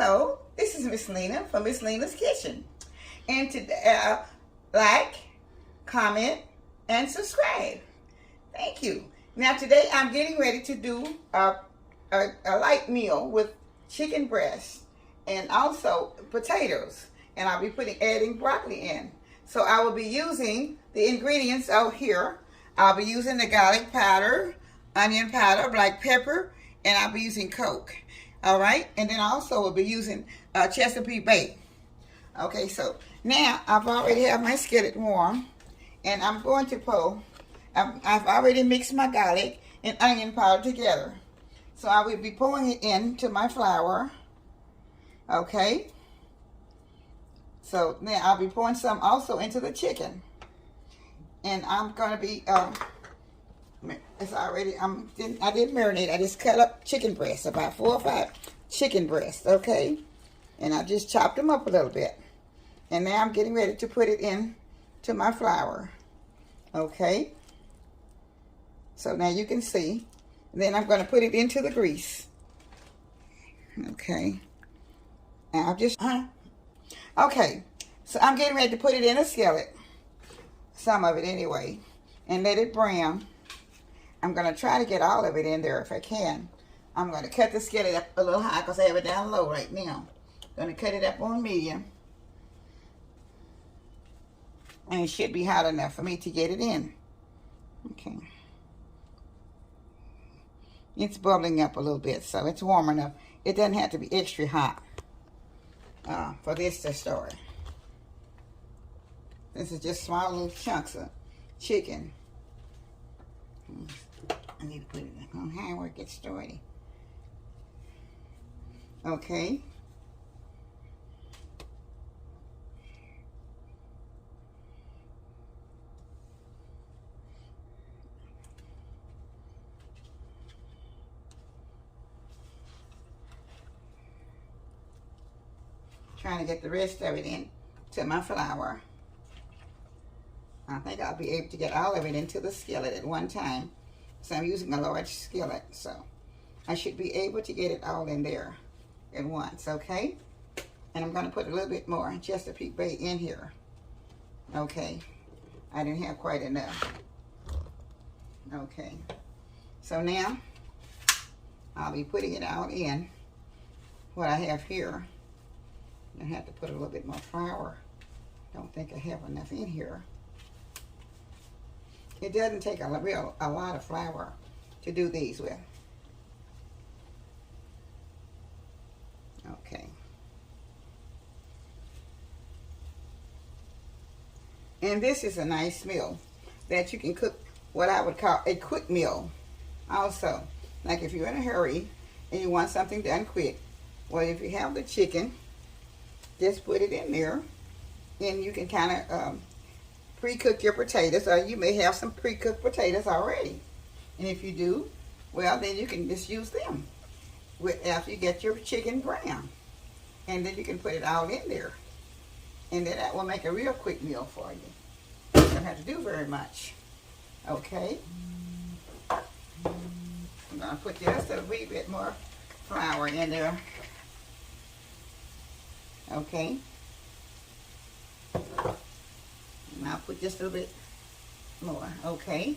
Hello, this is Miss Lena from Miss Lena's Kitchen. And today, like, comment, and subscribe. Thank you. Now today I'm getting ready to do a light meal with chicken breast and also potatoes. And I'll be adding broccoli in. So I will be using the ingredients out here. I'll be using the garlic powder, onion powder, black pepper, and I'll be using Coke. All right, and then also we'll be using Chesapeake Bay. Okay, so now I've already have my skillet warm, and I'm going to pour. I've already mixed my garlic and onion powder together, so I will be pouring it into my flour. Okay, so now I'll be pouring some also into the chicken, and I'm going to be it's already, I didn't marinate. I just cut up chicken breasts, about 4 or 5 chicken breasts, okay? And I just chopped them up a little bit. And now I'm getting ready to put it in to my flour, okay? So now you can see. Then I'm going to put it into the grease, okay? And I'll just, okay. So I'm getting ready to put it in a skillet, some of it anyway, and let it brown. I'm going to try to get all of it in there if I can. I'm going to cut the skillet up a little high because I have it down low right now. I'm going to cut it up on medium. And it should be hot enough for me to get it in. Okay. It's bubbling up a little bit, so it's warm enough. It doesn't have to be extra hot for this to start. This is just small little chunks of chicken. I need to put it on high where it gets started. Okay. Trying to get the rest of it in to my flour. I think I'll be able to get all of it into the skillet at one time. So I'm using a large skillet, so I should be able to get it all in there at once, okay? And I'm going to put a little bit more Chesapeake Bay in here. Okay, I didn't have quite enough. Okay, so now I'll be putting it all in what I have here. I have to put a little bit more flour. Don't think I have enough in here. It doesn't take a lot of flour to do these with. Okay. And this is a nice meal that you can cook, what I would call a quick meal. Also, like if you're in a hurry and you want something done quick, well, if you have the chicken, just put it in there, and you can kind of pre-cook your potatoes, or you may have some pre-cooked potatoes already. And if you do, well, then you can just use them after you get your chicken brown. And then you can put it all in there. And then that will make a real quick meal for you. You don't have to do very much. Okay? I'm going to put just a wee bit more flour in there. Okay? And I'll put just a little bit more, okay?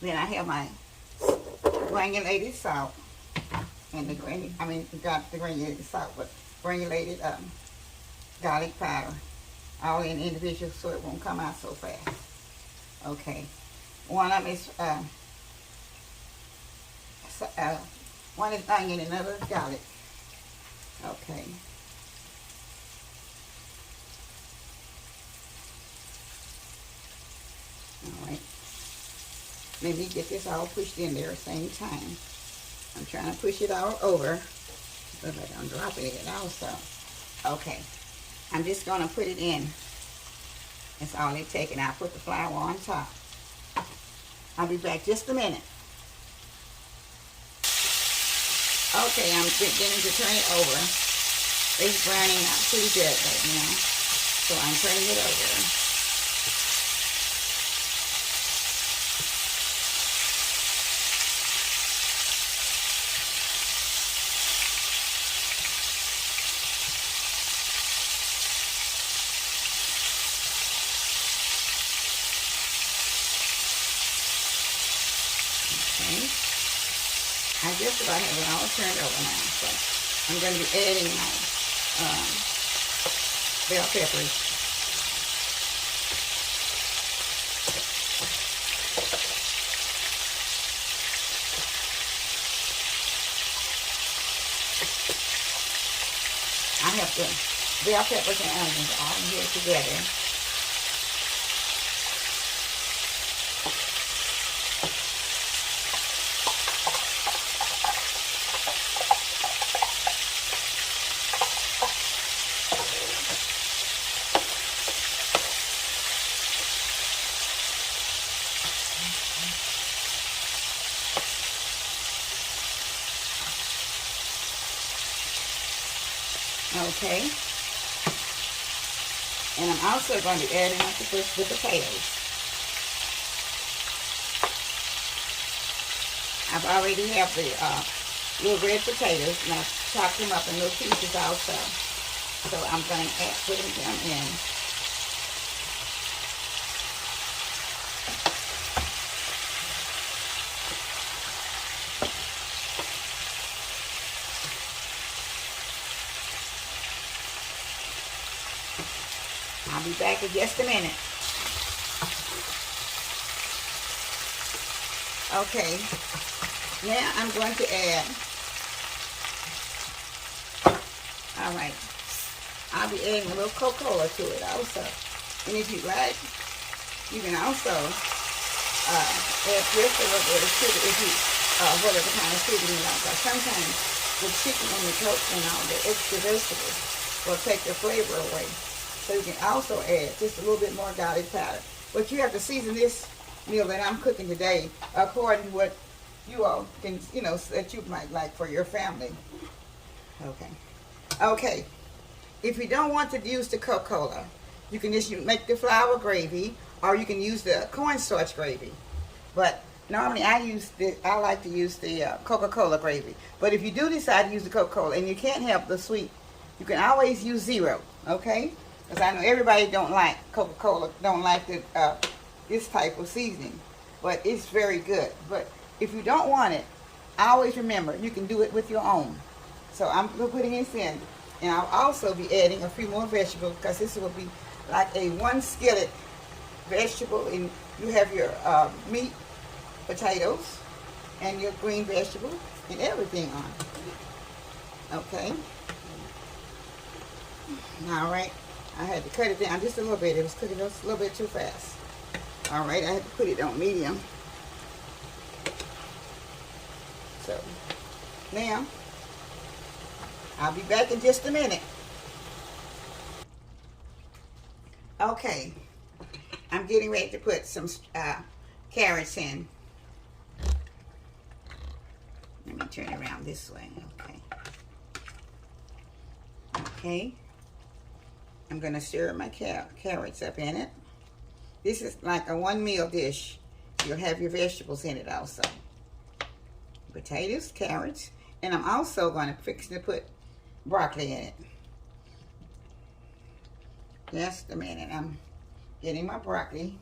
Then I have my granulated salt and the granulated salt, but granulated garlic powder, all in individual so it won't come out so fast. Okay, one of them is one is onion and another is garlic. Okay. Alright, let me get this all pushed in there at the same time. I'm trying to push it all over. Looks like I'm dropping it also. Okay, I'm just going to put it in. That's all it takes, and I'll put the flour on top. I'll be back just a minute. Okay, I'm beginning to turn it over. It's browning out pretty good right now, so I'm turning it over. I just about have it all turned over now, so I'm going to be adding my bell peppers. I have the bell peppers and onions all in here together. Okay, and I'm also going to be adding up the potatoes. I've already have the little red potatoes, and I've chopped them up in little pieces also. So I'm going to add putting them in. I'll be back in just a minute. Okay, now I'm going to add, all right, I'll be adding a little Coca-Cola to it also. And if you like, you can also add just a little bit of sugar if you, whatever kind of sugar you like. Because sometimes the chicken and the Coke and all the extra vegetables will take the flavor away. So you can also add just a little bit more garlic powder. But you have to season this meal that I'm cooking today according to what you all can, that you might like for your family. Okay. Okay. If you don't want to use the Coca-Cola, you can just make the flour gravy, or you can use the cornstarch gravy. But normally I like to use the Coca-Cola gravy. But if you do decide to use the Coca-Cola and you can't have the sweet, you can always use zero. Okay? Because I know everybody don't like Coca-Cola, don't like this type of seasoning, but it's very good. But if you don't want it, always remember you can do it with your own. So I'm putting this in, and I'll also be adding a few more vegetables because this will be like a one skillet vegetable, and you have your meat, potatoes, and your green vegetables and everything on it. Okay. All right. I had to cut it down just a little bit. It was cooking just a little bit too fast. All right, I had to put it on medium. So, now, I'll be back in just a minute. Okay, I'm getting ready to put some carrots in. Let me turn it around this way. Okay. Okay. I'm going to stir my carrots up in it. This is like a one meal dish. You'll have your vegetables in it also. Potatoes, carrots, and I'm also going to put broccoli in it. Just a minute. I'm getting my broccoli.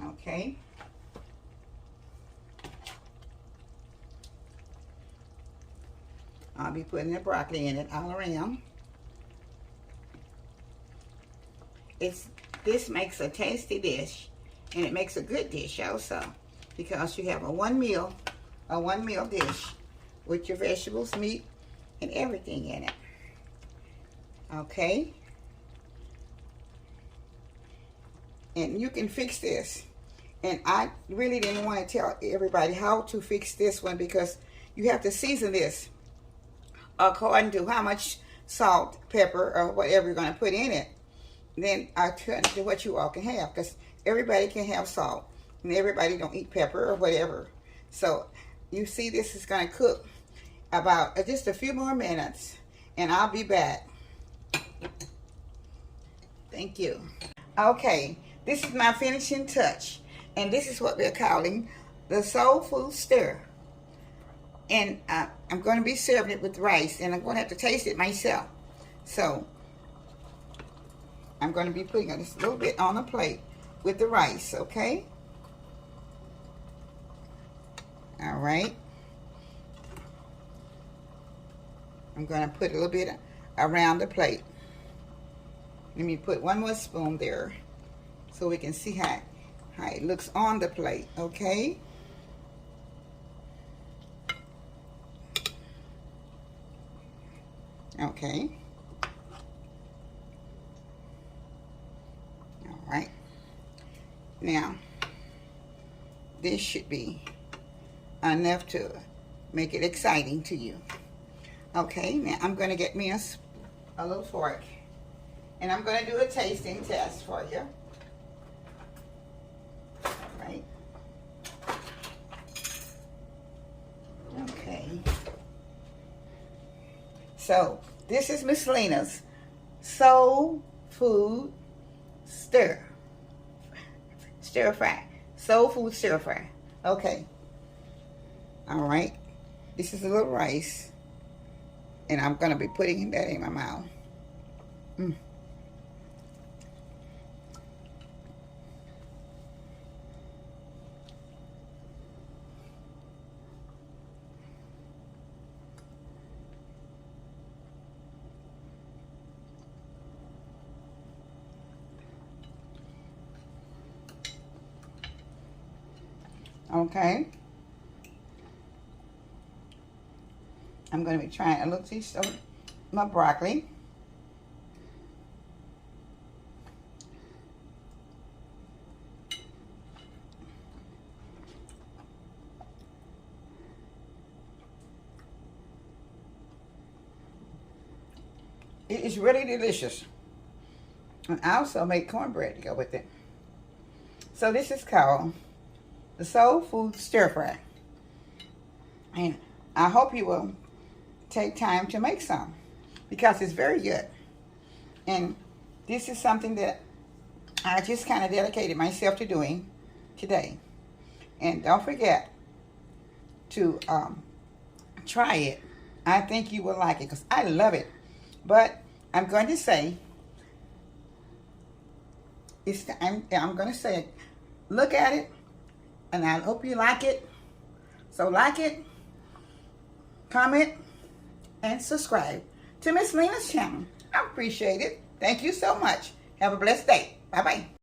Okay. I'll be putting the broccoli in it all around. This makes a tasty dish, and it makes a good dish also, because you have a one meal dish with your vegetables, meat, and everything in it. Okay? And you can fix this. And I really didn't want to tell everybody how to fix this one, because you have to season this according to how much salt, pepper, or whatever you're going to put in it. Then I turn to what you all can have, because everybody can have salt, and everybody don't eat pepper or whatever. So you see, this is going to cook about just a few more minutes, and I'll be back. Thank you. Okay, this is my finishing touch, and this is what we're calling the soul food stir. And I'm going to be serving it with rice, and I'm going to have to taste it myself. So I'm going to be putting just a little bit on the plate with the rice, okay? All right. I'm going to put a little bit around the plate. Let me put one more spoon there so we can see how it looks on the plate, okay? Okay. All right. Now, this should be enough to make it exciting to you. Okay, now I'm going to get me a little fork. And I'm going to do a tasting test for you. All right. Okay. So, this is Miss Lena's Soul Food Stir Fry. Soul Food Stir Fry. Okay. All right. This is a little rice. And I'm going to be putting that in my mouth. Okay. I'm going to be trying a little piece of my broccoli. It is really delicious. And I also make cornbread to go with it. So this is called the Soul Food Stir Fry. And I hope you will take time to make some because it's very good. And this is something that I just kind of dedicated myself to doing today. And don't forget to try it. I think you will like it because I love it. But I'm going to say, I'm going to say, look at it, and I hope you like it. So like it, comment, and subscribe to Miss Lena's channel. I appreciate it. Thank you so much. Have a blessed day. Bye-bye.